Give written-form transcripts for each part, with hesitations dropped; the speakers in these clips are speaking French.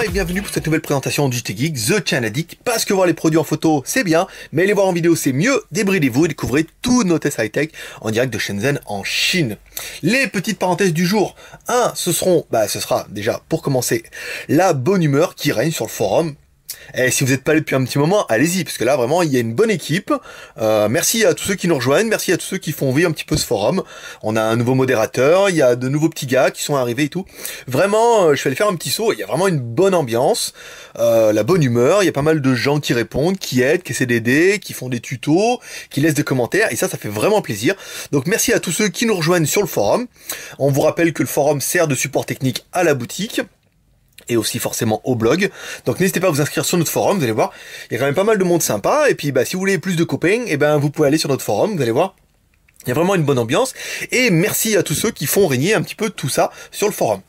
et bienvenue pour cette nouvelle présentation du JT Geek, The Channel Geek, parce que voir les produits en photo c'est bien, mais les voir en vidéo c'est mieux. Débridez-vous et découvrez tous nos tests high-tech en direct de Shenzhen en Chine. Les petites parenthèses du jour, ce sera déjà pour commencer la bonne humeur qui règne sur le forum. Et si vous n'êtes pas allé depuis un petit moment, allez-y, parce que là vraiment il y a une bonne équipe. Merci à tous ceux qui nous rejoignent, merci à tous ceux qui font vivre un petit peu ce forum. On a un nouveau modérateur, il y a de nouveaux petits gars qui sont arrivés et tout. Vraiment, je vais aller faire un petit saut, il y a vraiment une bonne ambiance, la bonne humeur, il y a pas mal de gens qui répondent, qui aident, qui essaient d'aider, qui font des tutos, qui laissent des commentaires, et ça fait vraiment plaisir. Donc merci à tous ceux qui nous rejoignent sur le forum. On vous rappelle que le forum sert de support technique à la boutique, et aussi forcément au blog. Donc n'hésitez pas à vous inscrire sur notre forum, vous allez voir, il y a quand même pas mal de monde sympa, et puis si vous voulez plus de copains, vous pouvez aller sur notre forum, vous allez voir, il y a vraiment une bonne ambiance, et merci à tous ceux qui font régner un petit peu tout ça sur le forum.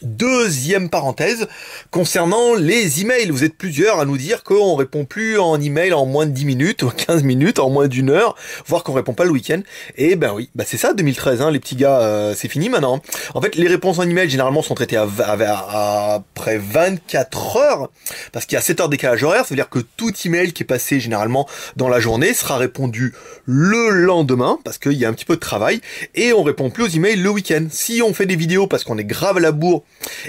Deuxième parenthèse, concernant les emails, vous êtes plusieurs à nous dire qu'on répond plus en email en moins de 10 minutes, ou 15 minutes, en moins d'une heure, voire qu'on répond pas le week-end. Et oui, c'est ça 2013, les petits gars, c'est fini maintenant. En fait, les réponses en email généralement sont traitées après 24 heures, parce qu'il y a 7 heures de décalage horaire, ça veut dire que tout email qui est passé généralement dans la journée sera répondu le lendemain, parce qu'il y a un petit peu de travail, et on répond plus aux emails le week-end. Si on fait des vidéos parce qu'on est grave à la bourre,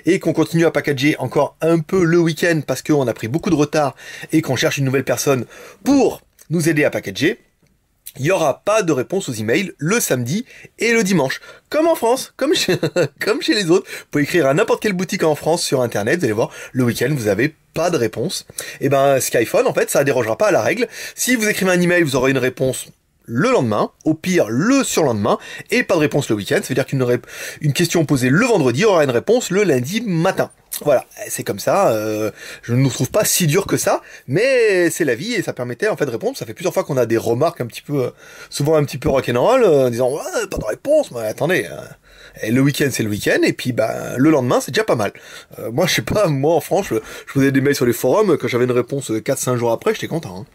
et qu'on continue à packager encore un peu le week-end parce qu'on a pris beaucoup de retard et qu'on cherche une nouvelle personne pour nous aider à packager, il n'y aura pas de réponse aux emails le samedi et le dimanche. Comme en France, comme chez les autres. Vous pouvez écrire à n'importe quelle boutique en France sur internet, vous allez voir, le week-end vous avez pas de réponse. Et Skyphone, en fait, ça ne dérogera pas à la règle. Si vous écrivez un email, vous aurez une réponse le lendemain, au pire le surlendemain, et pas de réponse le week-end. Ça veut dire qu'une question posée le vendredi aura une réponse le lundi matin. Voilà, c'est comme ça, je ne nous trouve pas si dur que ça, mais c'est la vie et ça permettait en fait de répondre. Ça fait plusieurs fois qu'on a des remarques un petit peu, souvent un petit peu rock'n'roll, en disant ouais, pas de réponse, mais attendez, et le week-end c'est le week-end, et puis le lendemain c'est déjà pas mal. Moi je sais pas, moi en France, je faisais des mails sur les forums, quand j'avais une réponse 4-5 jours après, j'étais content.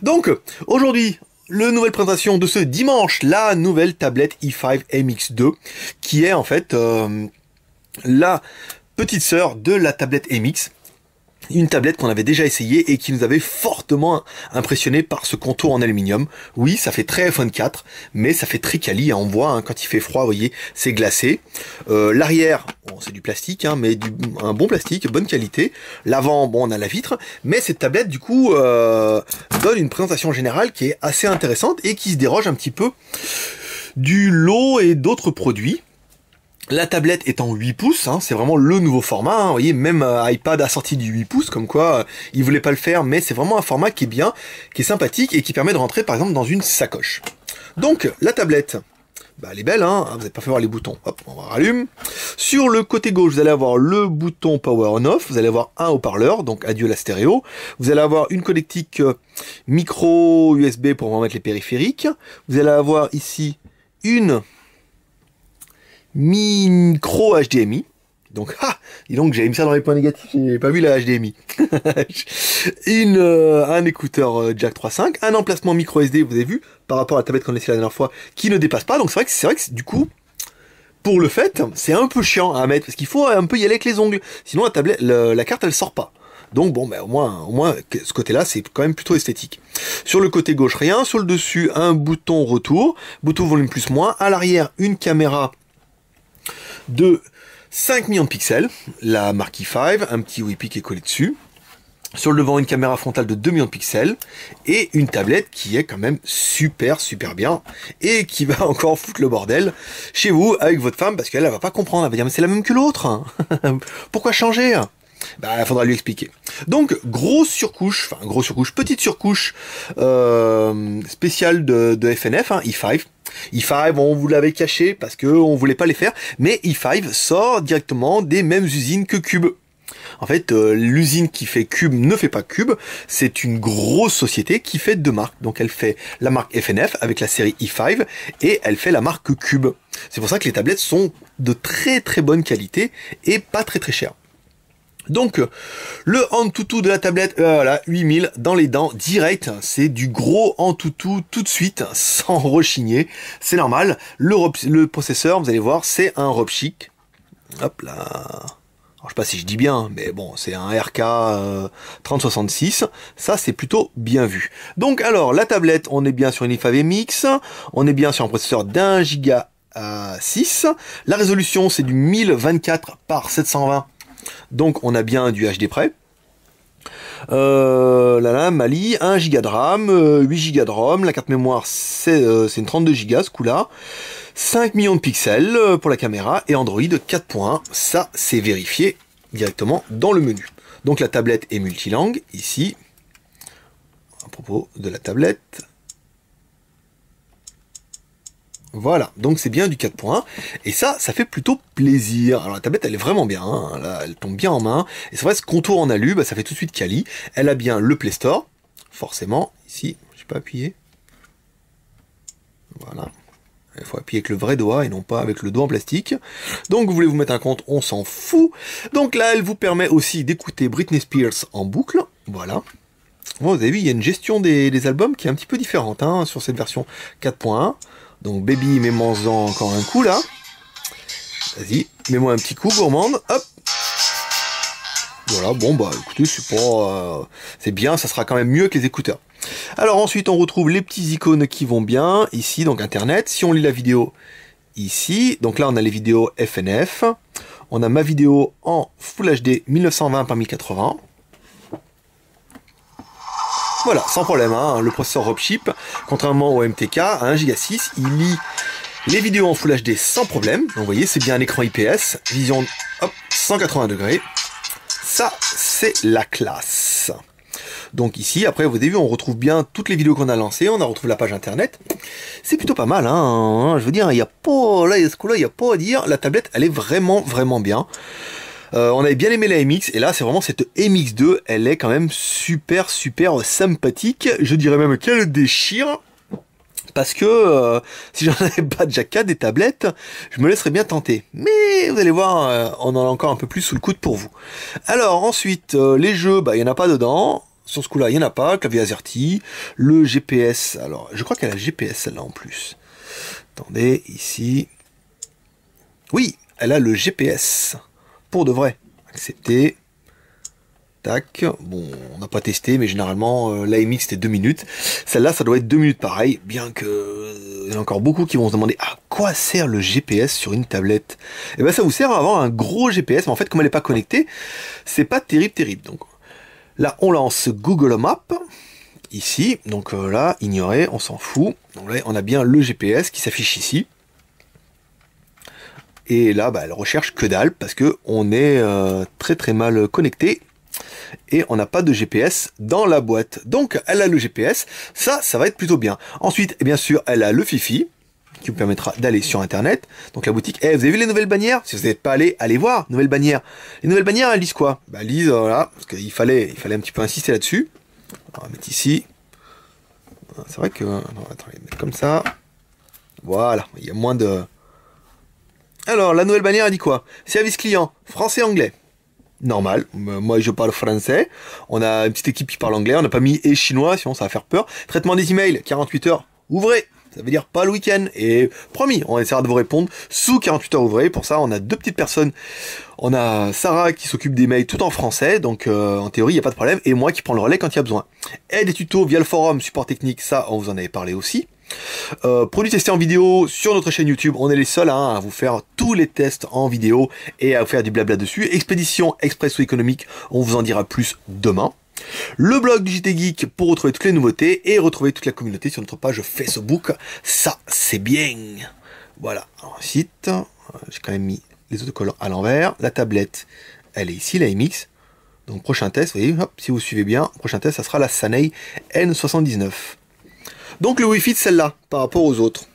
Donc, aujourd'hui, la nouvelle présentation de ce dimanche, la nouvelle tablette i5 MX2, qui est en fait la petite sœur de la tablette MX. Une tablette qu'on avait déjà essayée et qui nous avait fortement impressionné par ce contour en aluminium. Oui, ça fait très iPhone 4, mais ça fait très quali, on voit, quand il fait froid, vous voyez, c'est glacé. L'arrière, c'est du plastique, mais un bon plastique, bonne qualité. L'avant, on a la vitre, mais cette tablette, du coup, donne une présentation générale qui est assez intéressante et qui se déroge un petit peu du lot et d'autres produits. La tablette est en 8 pouces, c'est vraiment le nouveau format, vous voyez, même iPad a sorti du 8 pouces, comme quoi il voulait pas le faire, mais c'est vraiment un format qui est bien, qui est sympathique et qui permet de rentrer par exemple dans une sacoche. Donc la tablette, elle est belle, vous n'avez pas fait voir les boutons, hop, on rallume. Sur le côté gauche, vous allez avoir le bouton Power On Off, vous allez avoir un haut-parleur, donc adieu la stéréo, vous allez avoir une connectique micro USB pour mettre les périphériques, vous allez avoir ici une micro HDMI. Donc, j'avais mis ça dans les points négatifs, j'ai pas vu la HDMI. Un écouteur jack 3.5, un emplacement micro SD, vous avez vu, par rapport à la tablette qu'on a essayé la dernière fois, qui ne dépasse pas. Donc c'est vrai que du coup, pour le fait, c'est un peu chiant à mettre, parce qu'il faut un peu y aller avec les ongles. Sinon la carte elle sort pas. Donc au moins ce côté-là, c'est quand même plutôt esthétique. Sur le côté gauche, rien. Sur le dessus, un bouton retour, bouton volume plus moins. À l'arrière, une caméra de 5 millions de pixels, la marque i5, un petit Wi-Fi qui est collé dessus. Sur le devant, une caméra frontale de 2 millions de pixels et une tablette qui est quand même super bien et qui va encore foutre le bordel chez vous avec votre femme parce qu'elle va pas comprendre, elle va dire mais c'est la même que l'autre. Pourquoi changer? Il faudra lui expliquer. Donc, petite surcouche spéciale de FNF, i5. i5, on vous l'avait caché parce qu'on voulait pas les faire, mais i5 sort directement des mêmes usines que Cube. En fait, l'usine qui fait Cube ne fait pas Cube, c'est une grosse société qui fait deux marques. Donc elle fait la marque FNF avec la série i5 et elle fait la marque Cube. C'est pour ça que les tablettes sont de très bonne qualité et pas très chères. Donc, le Antutu de la tablette, voilà, 8000 dans les dents, direct, c'est du gros Antutu tout de suite, sans rechigner, c'est normal. Le processeur, vous allez voir, c'est un Robchic. Hop là. Alors, je sais pas si je dis bien, mais bon, c'est un RK 3066. Ça, c'est plutôt bien vu. Donc, alors, la tablette, on est bien sur une IFAV-MX. On est bien sur un processeur d'1 Go à 6. La résolution, c'est du 1024 par 720. Donc, on a bien du HD près. Mali, 1 Go de RAM, 8 Go de ROM, la carte mémoire c'est une 32 Go ce coup-là, 5 millions de pixels pour la caméra et Android 4.1, ça c'est vérifié directement dans le menu. Donc la tablette est multilangue, ici, à propos de la tablette. Voilà, donc c'est bien du 4.1, et ça fait plutôt plaisir. Alors la tablette, elle est vraiment bien, hein. Là, elle tombe bien en main, et c'est vrai, ce contour en alu, bah, ça fait tout de suite quali. Elle a bien le Play Store, forcément, ici, je n'ai pas appuyé. Voilà, il faut appuyer avec le vrai doigt, et non pas avec le doigt en plastique. Donc vous voulez vous mettre un compte, on s'en fout. Donc là, elle vous permet aussi d'écouter Britney Spears en boucle, voilà. Bon, vous avez vu, il y a une gestion des albums qui est un petit peu différente, hein, sur cette version 4.1. Donc baby, mets-moi-en encore un coup là. Vas-y, mets-moi un petit coup, gourmande. Hop. Voilà, bon bah écoutez, c'est pas... c'est bien, ça sera quand même mieux que les écouteurs. Alors ensuite, on retrouve les petits icônes qui vont bien. Ici, donc Internet. Si on lit la vidéo, ici. Donc là, on a les vidéos FNF. On a ma vidéo en Full HD 1920 par 1080. Voilà, sans problème, hein, le processeur Robchip, contrairement au MTK, à 1 Go 6, il lit les vidéos en Full HD sans problème. Donc vous voyez, c'est bien un écran IPS, vision hop, 180 degrés. Ça, c'est la classe. Donc ici, après, vous avez vu, on retrouve bien toutes les vidéos qu'on a lancées, on a retrouvé la page internet. C'est plutôt pas mal, hein, je veux dire, il n'y a pas, là, ce coup-là, il n'y a pas à dire, la tablette, elle est vraiment, vraiment bien. On avait bien aimé la MX, et là c'est vraiment cette MX2, elle est quand même super sympathique, je dirais même qu'elle déchire, parce que si j'en avais pas déjà 4 des tablettes, je me laisserais bien tenter. Mais vous allez voir, on en a encore un peu plus sous le coude pour vous. Alors ensuite, les jeux, bah il n'y en a pas dedans, sur ce coup-là il n'y en a pas, clavier AZERTY, le GPS, alors je crois qu'elle a le GPS celle-là en plus. Attendez, ici, oui, elle a le GPS. Pour de vrai, accepter, tac, bon, on n'a pas testé, mais généralement, la MX c'était 2 minutes, celle-là, ça doit être 2 minutes pareil, bien que, il y en a encore beaucoup qui vont se demander, à quoi sert le GPS sur une tablette? Et ben ça vous sert à avoir un gros GPS, mais en fait, comme elle n'est pas connectée, c'est pas terrible, donc, là, on lance Google Maps, ici, donc là, ignorer, on s'en fout, donc là, on a bien le GPS qui s'affiche ici. Et là, bah, elle recherche que dalle parce que on est très mal connecté et on n'a pas de GPS dans la boîte. Donc, elle a le GPS, ça va être plutôt bien. Ensuite, et bien sûr, elle a le Fifi qui vous permettra d'aller sur Internet. Donc la boutique, vous avez vu les nouvelles bannières? Si vous n'êtes pas allez voir, nouvelles bannières. Les nouvelles bannières, elles lisent quoi? Bah, elles lisent, voilà, parce qu'il fallait un petit peu insister là-dessus. On va mettre ici. C'est vrai que... Non, attendez, mettre comme ça. Voilà, il y a moins de... Alors, la nouvelle bannière, elle dit quoi? Service client, français-anglais. Normal, moi je parle français. On a une petite équipe qui parle anglais, on n'a pas mis et chinois, sinon ça va faire peur. Traitement des emails, 48 heures, ouvrez. Ça veut dire pas le week-end. Et promis, on essaiera de vous répondre sous 48 heures ouvrées. Pour ça, on a 2 petites personnes. On a Sarah qui s'occupe des mails tout en français, donc en théorie, il n'y a pas de problème. Et moi qui prends le relais quand il y a besoin. Aide et tutos via le forum, support technique, ça, on vous en avait parlé aussi. Produits testés en vidéo sur notre chaîne YouTube, on est les seuls à vous faire tous les tests en vidéo et à vous faire du blabla dessus. Expédition express ou économique, on vous en dira plus demain. Le blog du JT Geek pour retrouver toutes les nouveautés et retrouver toute la communauté sur notre page Facebook, ça c'est bien. Voilà, ensuite, j'ai quand même mis les autocollants à l'envers, la tablette, elle est ici, la MX. Donc prochain test, vous voyez, hop, si vous suivez bien, prochain test, ça sera la Sanei N79. Donc le Wi-Fi de celle-là, par rapport aux autres,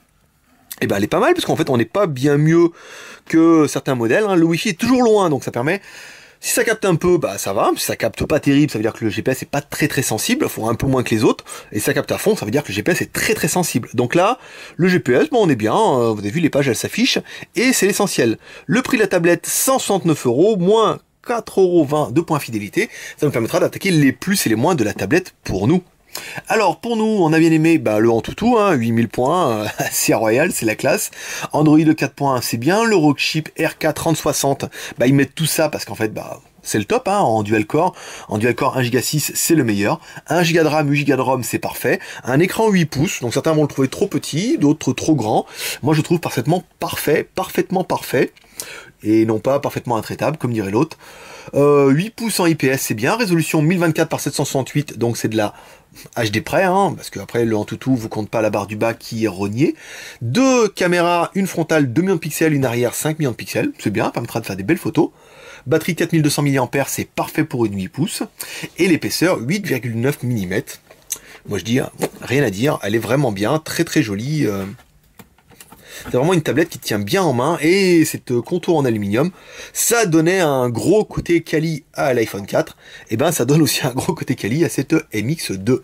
eh ben elle est pas mal, parce qu'en fait on n'est pas bien mieux que certains modèles, hein. Le Wi-Fi est toujours loin, donc ça permet, si ça capte un peu, bah ça va, si ça capte pas terrible, ça veut dire que le GPS est pas très sensible, il faut un peu moins que les autres, et si ça capte à fond, ça veut dire que le GPS est très sensible. Donc là, le GPS, bon on est bien, vous avez vu les pages elles s'affichent, et c'est l'essentiel. Le prix de la tablette, 169 €, moins 4,20 € de points fidélité, ça nous permettra d'attaquer les plus et les moins de la tablette pour nous. Alors pour nous, on a bien aimé le Antutu, 8000 points, c'est royal, c'est la classe. Android 4.1, c'est bien. Le Rockchip RK 3060, ils mettent tout ça parce qu'en fait, c'est le top en dual core. En dual core 1 Go 6, c'est le meilleur. 1 Go de RAM, 8 Go de ROM, c'est parfait. Un écran 8 pouces, donc certains vont le trouver trop petit, d'autres trop grand. Moi, je le trouve parfaitement parfait. Et non pas parfaitement intraitable, comme dirait l'autre. 8 pouces en IPS, c'est bien. Résolution 1024 par 768, donc c'est de la HD près, parce qu'après le Antutu vous compte pas la barre du bas qui est rognée. 2 caméras, une frontale 2 millions de pixels, une arrière 5 millions de pixels, c'est bien, permettra de faire des belles photos. Batterie 4200 mAh, c'est parfait pour une 8 pouces. Et l'épaisseur 8,9 mm. Moi je dis, rien à dire, elle est vraiment bien, très jolie. C'est vraiment une tablette qui tient bien en main, et cette contour en aluminium, ça donnait un gros côté quali à l'iPhone 4, et ça donne aussi un gros côté quali à cette MX2.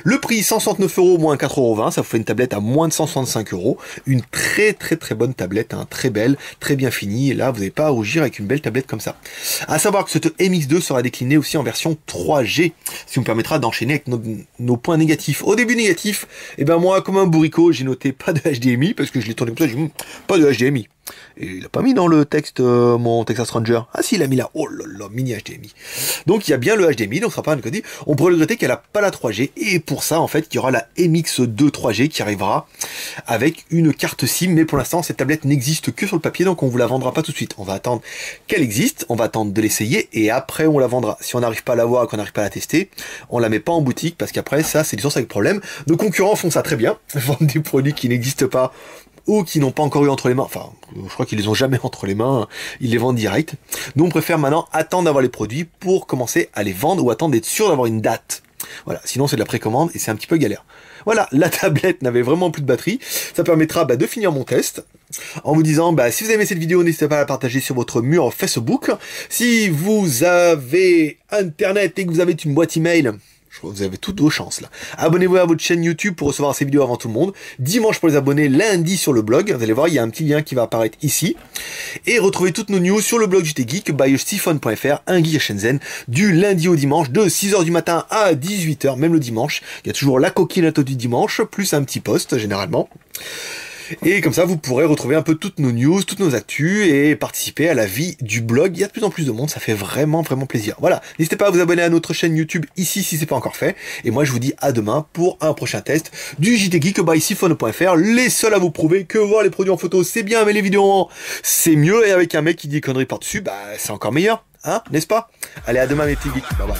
Le prix 169 € moins 4,20 €, ça vous fait une tablette à moins de 165 €. Une très bonne tablette, très belle, très bien finie. Et là, vous n'avez pas à rougir avec une belle tablette comme ça. À savoir que cette MX2 sera déclinée aussi en version 3G, ce qui nous permettra d'enchaîner avec nos points négatifs. Au début négatif, moi, comme un bourricot, j'ai noté pas de HDMI, parce que je l'ai tourné comme ça, j'ai dit pas de HDMI. Et il a pas mis dans le texte mon Texas Ranger. Ah si, il a mis là. Oh là là, mini HDMI. Donc il y a bien le HDMI, donc ce sera pas un côté. On pourrait regretter qu'elle a pas la 3G. Et pour ça, en fait, il y aura la MX2 3G qui arrivera avec une carte SIM. Mais pour l'instant, cette tablette n'existe que sur le papier, donc on vous la vendra pas tout de suite. On va attendre qu'elle existe, on va attendre de l'essayer, et après on la vendra. Si on n'arrive pas à la voir et qu'on n'arrive pas à la tester, on la met pas en boutique, parce qu'après, ça, c'est du sens avec problème. Nos concurrents font ça très bien. Vendent des produits qui n'existent pas, ou qui n'ont pas encore eu entre les mains, enfin, je crois qu'ils les ont jamais entre les mains, ils les vendent direct. Nous, on préfère maintenant attendre d'avoir les produits pour commencer à les vendre, ou attendre d'être sûr d'avoir une date. Voilà, sinon c'est de la précommande, et c'est un petit peu galère. Voilà, la tablette n'avait vraiment plus de batterie, ça permettra de finir mon test, en vous disant, si vous avez aimé cette vidéo, n'hésitez pas à la partager sur votre mur Facebook. Si vous avez Internet et que vous avez une boîte email, vous avez toutes vos chances là. Abonnez-vous à votre chaîne YouTube pour recevoir ces vidéos avant tout le monde. Dimanche pour les abonnés, lundi sur le blog. Vous allez voir, il y a un petit lien qui va apparaître ici. Et retrouvez toutes nos news sur le blog JT Geek by Stiphon.fr, un geek à Shenzhen, du lundi au dimanche, de 6 h du matin à 18 h, même le dimanche. Il y a toujours la coquinette du dimanche, plus un petit post généralement. Et comme ça, vous pourrez retrouver un peu toutes nos news, toutes nos actus, et participer à la vie du blog. Il y a de plus en plus de monde, ça fait vraiment plaisir. Voilà, n'hésitez pas à vous abonner à notre chaîne YouTube ici si c'est pas encore fait. Et moi, je vous dis à demain pour un prochain test du JT Geek by Stiphon.fr. Les seuls à vous prouver que voir les produits en photo, c'est bien, mais les vidéos, c'est mieux. Et avec un mec qui dit conneries par-dessus, c'est encore meilleur, n'est-ce pas? Allez, à demain mes petits geeks, bye bye.